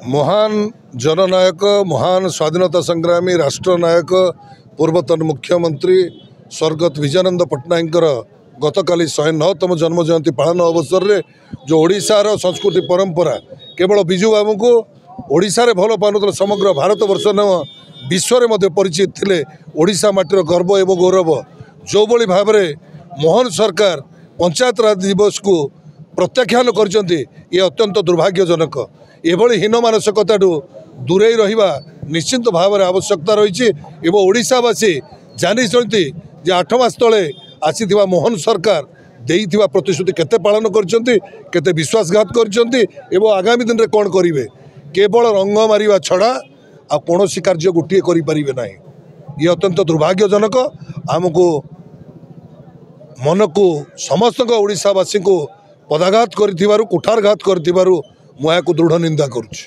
महान जननायक महान स्वाधीनता संग्रामी राष्ट्रनायक पूर्वतन मुख्यमंत्री स्वर्गत विजयानंद पट्टनायक गतकाली 109तम जन्म जयंती पालन अवसर में जो ओडिशार संस्कृति परंपरा केवल विजु बाबू को ओडिशा रे भल पानुल समग्र भारत वर्ष न विश्व में परिचित थे। ओडिशा माटीर गर्व एवं गौरव जो भली भाव में मोहन सरकार पंचायत राज दिवस को प्रत्याख्यान कर अत्यंत दुर्भाग्यजनक। एभली हीन मानसिकता दूरे रहिबा निश्चिंत भाव में आवश्यकता रही। ओडिशावासी जानी चलती जे 8 मास तले आसीथिबा मोहन सरकार देइथिबा प्रतिश्रुति केते पालन करछंती, केते विश्वासघात करछंती एवं आगामी दिन रे कोन करिवे। केवल रंग मारिबा छड़ा आ कोनोसी कार्य गुटिए करि परिबे नाही। ये अत्यंत दुर्भाग्यजनक। आमको मन को समस्त ओडिशावासी को पदाघात करिथिबारु कुठारघात करिथिबारु मैं दृढ़ निंदा करुछि।